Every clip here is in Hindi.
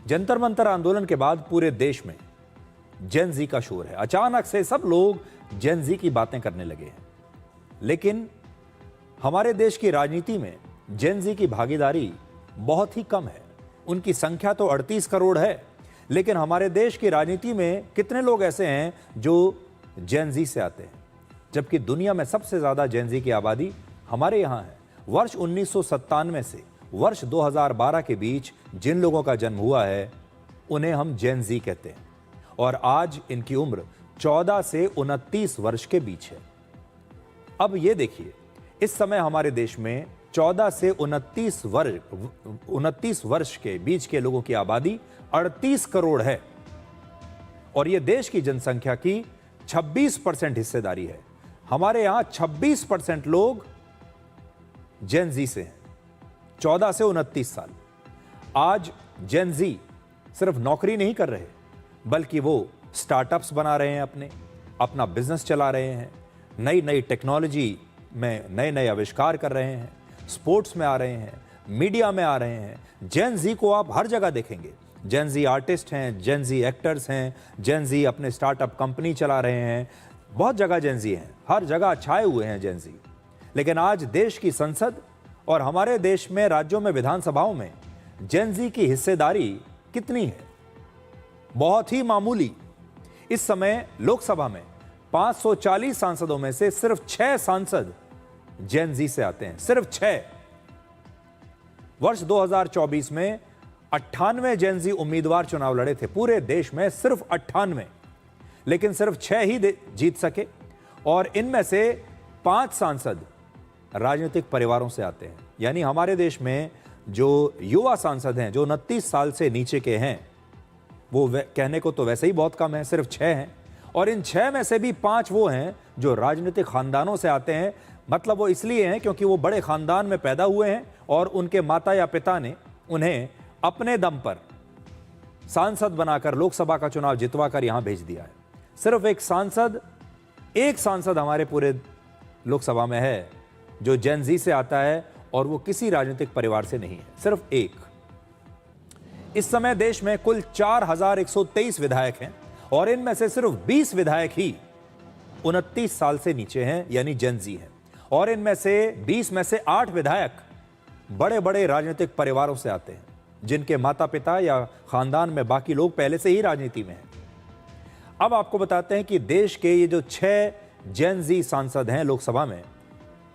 जंतर मंतर आंदोलन के बाद पूरे देश में जेन जी का शोर है। अचानक से सब लोग जेन जी की बातें करने लगे हैं। लेकिन हमारे देश की राजनीति में जेन जी की भागीदारी बहुत ही कम है। उनकी संख्या तो 38 करोड़ है, लेकिन हमारे देश की राजनीति में कितने लोग ऐसे हैं जो जेन जी से आते हैं, जबकि दुनिया में सबसे ज्यादा जेन जी की आबादी हमारे यहाँ है। वर्ष 1997 से वर्ष 2012 के बीच जिन लोगों का जन्म हुआ है उन्हें हम जेन जी कहते हैं, और आज इनकी उम्र 14 से 29 वर्ष के बीच है। अब ये देखिए, इस समय हमारे देश में 14 से 29 वर्ष के बीच के लोगों की आबादी 38 करोड़ है, और ये देश की जनसंख्या की 26% हिस्सेदारी है। हमारे यहां 26% लोग जेन जी से हैं, 14 से 29 साल। आज जेन जी सिर्फ नौकरी नहीं कर रहे, बल्कि वो स्टार्टअप्स बना रहे हैं, अपना बिजनेस चला रहे हैं, नई नई टेक्नोलॉजी में नए नए आविष्कार कर रहे हैं, स्पोर्ट्स में आ रहे हैं, मीडिया में आ रहे हैं। जेन जी को आप हर जगह देखेंगे। जेन जी आर्टिस्ट हैं, जेन जी एक्टर्स हैं, जेन जी अपने स्टार्टअप कंपनी चला रहे हैं, बहुत जगह जेन जी हैं, हर जगह छाए हुए हैं जेन जी। लेकिन आज देश की संसद और हमारे देश में राज्यों में विधानसभाओं में जेन जी की हिस्सेदारी कितनी है? बहुत ही मामूली। इस समय लोकसभा में 540 सांसदों में से सिर्फ 6 सांसद जेन जी से आते हैं, सिर्फ 6। वर्ष 2024 में 98 जेन जी उम्मीदवार चुनाव लड़े थे पूरे देश में, सिर्फ 98, लेकिन सिर्फ 6 ही जीत सके, और इनमें से 5 सांसद राजनीतिक परिवारों से आते हैं। यानी हमारे देश में जो युवा सांसद हैं, जो 29 साल से नीचे के हैं, वो कहने को तो वैसे ही बहुत कम है, सिर्फ 6 हैं, और इन 6 में से भी 5 वो हैं जो राजनीतिक खानदानों से आते हैं। मतलब वो इसलिए हैं क्योंकि वो बड़े खानदान में पैदा हुए हैं और उनके माता या पिता ने उन्हें अपने दम पर सांसद बनाकर लोकसभा का चुनाव जितवाकर यहां भेज दिया है। सिर्फ एक सांसद हमारे पूरे लोकसभा में है जो जेन जी से आता है, और वो किसी राजनीतिक परिवार से नहीं है, सिर्फ एक। इस समय देश में कुल 4123 विधायक हैं, और इनमें से सिर्फ 20 विधायक ही 29 साल से नीचे हैं, यानी जेन जी हैं, और इनमें से 20 में से 8 विधायक बड़े बड़े राजनीतिक परिवारों से आते हैं, जिनके माता पिता या खानदान में बाकी लोग पहले से ही राजनीति में हैं। अब आपको बताते हैं कि देश के ये जो 6 जेन जी सांसद हैं लोकसभा में,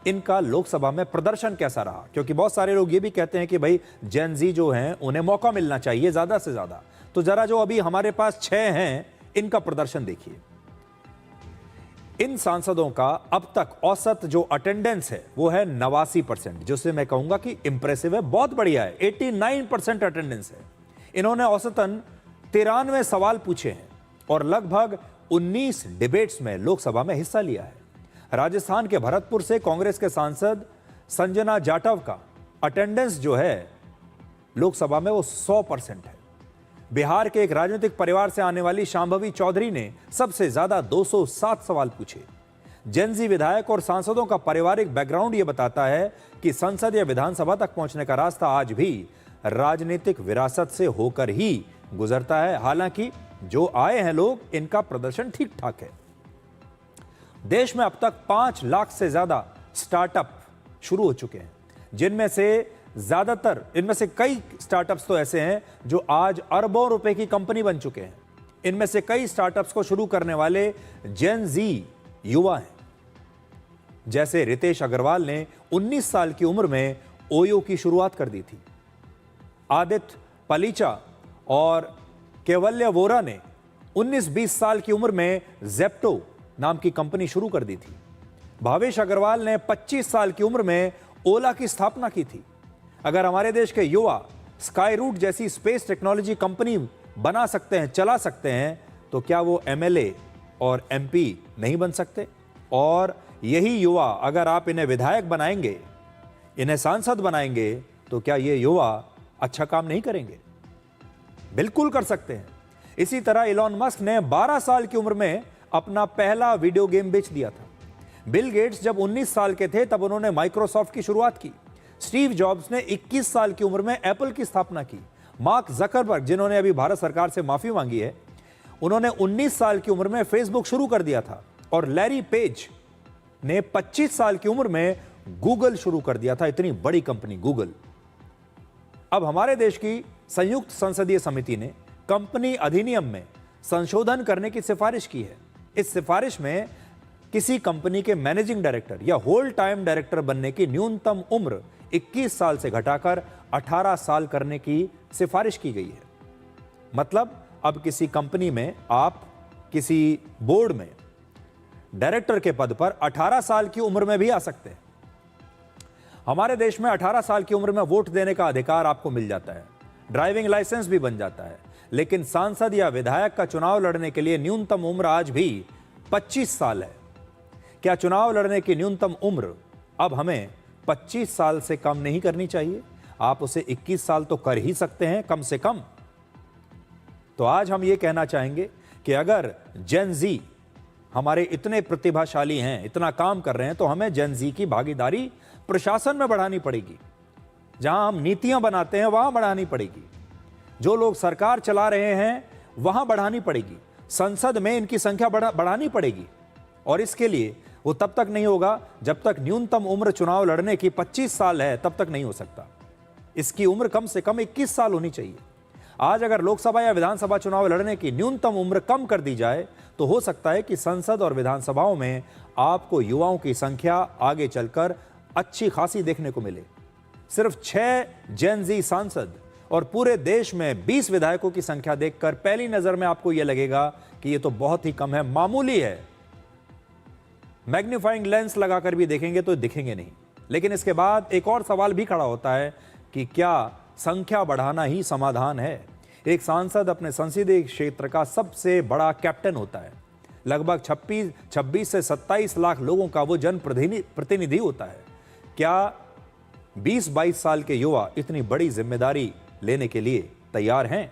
इनका लोकसभा में प्रदर्शन कैसा रहा, क्योंकि बहुत सारे लोग ये भी कहते हैं कि भाई जेन जी जो हैं उन्हें मौका मिलना चाहिए ज्यादा से ज्यादा। तो जरा जो अभी हमारे पास 6 हैं, इनका प्रदर्शन देखिए। इन सांसदों का अब तक औसत जो अटेंडेंस है वो है 89%, जिससे मैं कहूंगा कि इंप्रेसिव है, बहुत बढ़िया है। 89% अटेंडेंस है। इन्होंने औसतन 93 सवाल पूछे हैं और लगभग 19 डिबेट्स में लोकसभा में हिस्सा लिया है। राजस्थान के भरतपुर से कांग्रेस के सांसद संजना जाटव का अटेंडेंस जो है लोकसभा में वो 100% है। बिहार के एक राजनीतिक परिवार से आने वाली शांभवी चौधरी ने सबसे ज्यादा 207 सवाल पूछे। जेन जी विधायक और सांसदों का पारिवारिक बैकग्राउंड यह बताता है कि संसद या विधानसभा तक पहुंचने का रास्ता आज भी राजनीतिक विरासत से होकर ही गुजरता है। हालांकि जो आए हैं लोग, इनका प्रदर्शन ठीक ठाक है। देश में अब तक 5 लाख से ज्यादा स्टार्टअप शुरू हो चुके हैं, इनमें से कई स्टार्टअप्स तो ऐसे हैं जो आज अरबों रुपए की कंपनी बन चुके हैं। इनमें से कई स्टार्टअप्स को शुरू करने वाले जेन जी युवा हैं। जैसे रितेश अग्रवाल ने 19 साल की उम्र में ओयो की शुरुआत कर दी थी। आदित्य पलीचा और केवल्य वोरा ने 19-20 साल की उम्र में जेप्टो नाम की कंपनी शुरू कर दी थी। भावेश अग्रवाल ने 25 साल की उम्र में ओला की स्थापना की थी। अगर हमारे देश के युवा स्काई रूट जैसी स्पेस टेक्नोलॉजी कंपनी बना सकते हैं, चला सकते हैं, तो क्या वो एमएलए और एमपी नहीं बन सकते? और यही युवा, अगर आप इन्हें विधायक बनाएंगे, इन्हें सांसद बनाएंगे, तो क्या ये युवा अच्छा काम नहीं करेंगे? बिल्कुल कर सकते हैं। इसी तरह इलॉन मस्क ने 12 साल की उम्र में अपना पहला वीडियो गेम बेच दिया था। बिल गेट्स जब 19 साल के थे तब उन्होंने माइक्रोसॉफ्ट की शुरुआत की। स्टीव जॉब्स ने 21 साल की उम्र में एप्पल की स्थापना की। मार्क जकरबर्ग, जिन्होंने अभी भारत सरकार से माफी मांगी है, उन्होंने 19 साल की उम्र में फेसबुक शुरू कर दिया था और लैरी पेज ने 25 साल की उम्र में गूगल शुरू कर दिया था। इतनी बड़ी कंपनी गूगल। अब हमारे देश की संयुक्त संसदीय समिति ने कंपनी अधिनियम में संशोधन करने की सिफारिश की है। इस सिफारिश में किसी कंपनी के मैनेजिंग डायरेक्टर या होल टाइम डायरेक्टर बनने की न्यूनतम उम्र 21 साल से घटाकर 18 साल करने की सिफारिश की गई है। मतलब अब किसी कंपनी में आप किसी बोर्ड में डायरेक्टर के पद पर 18 साल की उम्र में भी आ सकते हैं। हमारे देश में 18 साल की उम्र में वोट देने का अधिकार आपको मिल जाता है, ड्राइविंग लाइसेंस भी बन जाता है, लेकिन सांसद या विधायक का चुनाव लड़ने के लिए न्यूनतम उम्र आज भी 25 साल है। क्या चुनाव लड़ने की न्यूनतम उम्र अब हमें 25 साल से कम नहीं करनी चाहिए? आप उसे 21 साल तो कर ही सकते हैं कम से कम। तो आज हम ये कहना चाहेंगे कि अगर जेन जी हमारे इतने प्रतिभाशाली हैं, इतना काम कर रहे हैं, तो हमें जेन जी की भागीदारी प्रशासन में बढ़ानी पड़ेगी। जहां हम नीतियां बनाते हैं वहां बढ़ानी पड़ेगी। जो लोग सरकार चला रहे हैं वहां बढ़ानी पड़ेगी। संसद में इनकी संख्या बढ़ानी पड़ेगी। और इसके लिए वो तब तक नहीं होगा जब तक न्यूनतम उम्र चुनाव लड़ने की 25 साल है, तब तक नहीं हो सकता। इसकी उम्र कम से कम 21 साल होनी चाहिए। आज अगर लोकसभा या विधानसभा चुनाव लड़ने की न्यूनतम उम्र कम कर दी जाए तो हो सकता है कि संसद और विधानसभाओं में आपको युवाओं की संख्या आगे चलकर अच्छी खासी देखने को मिले। सिर्फ 6 जेन जी सांसद और पूरे देश में 20 विधायकों की संख्या देखकर पहली नजर में आपको यह लगेगा कि यह तो बहुत ही कम है, मामूली है। मैग्नीफाइंग लेंस लगाकर भी देखेंगे तो दिखेंगे नहीं। लेकिन इसके बाद एक और सवाल भी खड़ा होता है कि क्या संख्या बढ़ाना ही समाधान है? एक सांसद अपने संसदीय क्षेत्र का सबसे बड़ा कैप्टन होता है। लगभग 26 से 27 लाख लोगों का वो जन प्रतिनिधि होता है। क्या 20-22 साल के युवा इतनी बड़ी जिम्मेदारी लेने के लिए तैयार हैं?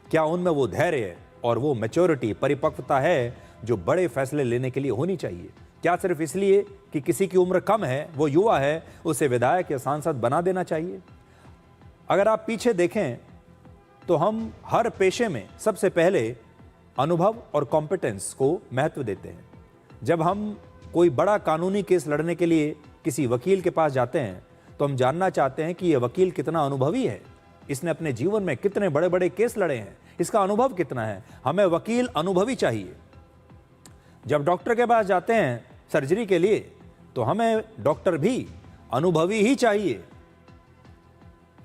क्या उनमें वो धैर्य और वो मैच्योरिटी, परिपक्वता है जो बड़े फैसले लेने के लिए होनी चाहिए? क्या सिर्फ इसलिए कि किसी की उम्र कम है, वो युवा है, उसे विधायक या सांसद बना देना चाहिए? अगर आप पीछे देखें तो हम हर पेशे में सबसे पहले अनुभव और कॉम्पिटेंस को महत्व देते हैं। जब हम कोई बड़ा कानूनी केस लड़ने के लिए किसी वकील के पास जाते हैं तो हम जानना चाहते हैं कि यह वकील कितना अनुभवी है, इसने अपने जीवन में कितने बड़े बड़े केस लड़े हैं, इसका अनुभव कितना है। हमें वकील अनुभवी चाहिए। जब डॉक्टर के पास जाते हैं सर्जरी के लिए तो हमें डॉक्टर भी अनुभवी ही चाहिए।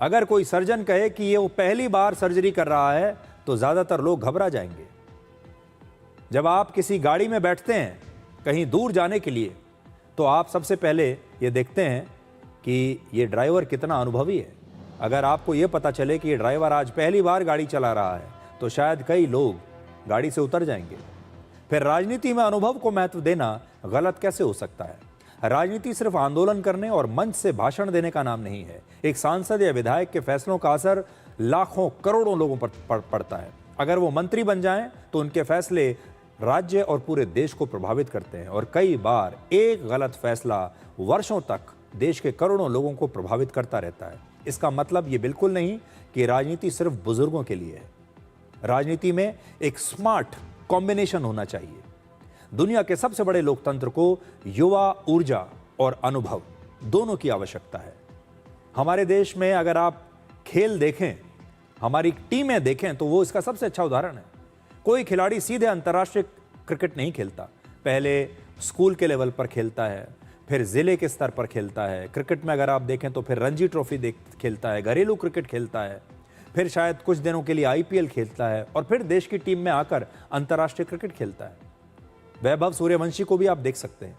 अगर कोई सर्जन कहे कि ये वो पहली बार सर्जरी कर रहा है तो ज्यादातर लोग घबरा जाएंगे। जब आप किसी गाड़ी में बैठते हैं कहीं दूर जाने के लिए तो आप सबसे पहले ये देखते हैं कि ये ड्राइवर कितना अनुभवी है। अगर आपको ये पता चले कि ये ड्राइवर आज पहली बार गाड़ी चला रहा है तो शायद कई लोग गाड़ी से उतर जाएंगे। फिर राजनीति में अनुभव को महत्व देना गलत कैसे हो सकता है? राजनीति सिर्फ आंदोलन करने और मंच से भाषण देने का नाम नहीं है। एक सांसद या विधायक के फैसलों का असर लाखों करोड़ों लोगों पर पड़ता है। अगर वो मंत्री बन जाएं तो उनके फैसले राज्य और पूरे देश को प्रभावित करते हैं और कई बार एक गलत फैसला वर्षों तक देश के करोड़ों लोगों को प्रभावित करता रहता है। इसका मतलब ये बिल्कुल नहीं कि राजनीति सिर्फ बुजुर्गों के लिए है। राजनीति में एक स्मार्ट कॉम्बिनेशन होना चाहिए। दुनिया के सबसे बड़े लोकतंत्र को युवा ऊर्जा और अनुभव दोनों की आवश्यकता है। हमारे देश में अगर आप खेल देखें, हमारी टीमें देखें तो वो इसका सबसे अच्छा उदाहरण है। कोई खिलाड़ी सीधे अंतर्राष्ट्रीय क्रिकेट नहीं खेलता, पहले स्कूल के लेवल पर खेलता है, फिर जिले के स्तर पर खेलता है। क्रिकेट में अगर आप देखें तो फिर रणजी ट्रॉफी खेलता है, घरेलू क्रिकेट खेलता है, फिर शायद कुछ दिनों के लिए आईपीएल खेलता है और फिर देश की टीम में आकर अंतर्राष्ट्रीय क्रिकेट खेलता है। वैभव सूर्यवंशी को भी आप देख सकते हैं।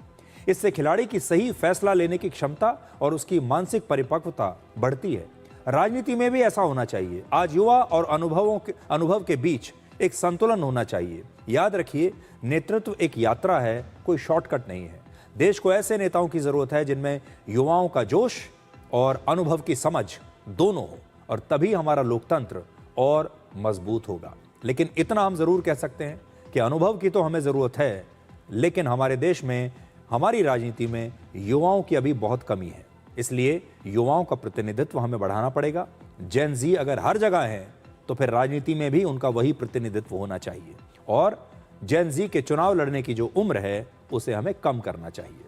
इससे खिलाड़ी की सही फैसला लेने की क्षमता और उसकी मानसिक परिपक्वता बढ़ती है। राजनीति में भी ऐसा होना चाहिए। आज युवा और अनुभव के बीच एक संतुलन होना चाहिए। याद रखिए, नेतृत्व एक यात्रा है, कोई शॉर्टकट नहीं है। देश को ऐसे नेताओं की जरूरत है जिनमें युवाओं का जोश और अनुभव की समझ दोनों हो, और तभी हमारा लोकतंत्र और मजबूत होगा। लेकिन इतना हम जरूर कह सकते हैं कि अनुभव की तो हमें जरूरत है, लेकिन हमारे देश में, हमारी राजनीति में युवाओं की अभी बहुत कमी है। इसलिए युवाओं का प्रतिनिधित्व हमें बढ़ाना पड़ेगा। जेन जी अगर हर जगह है तो फिर राजनीति में भी उनका वही प्रतिनिधित्व होना चाहिए और जेन जी के चुनाव लड़ने की जो उम्र है उसे हमें कम करना चाहिए।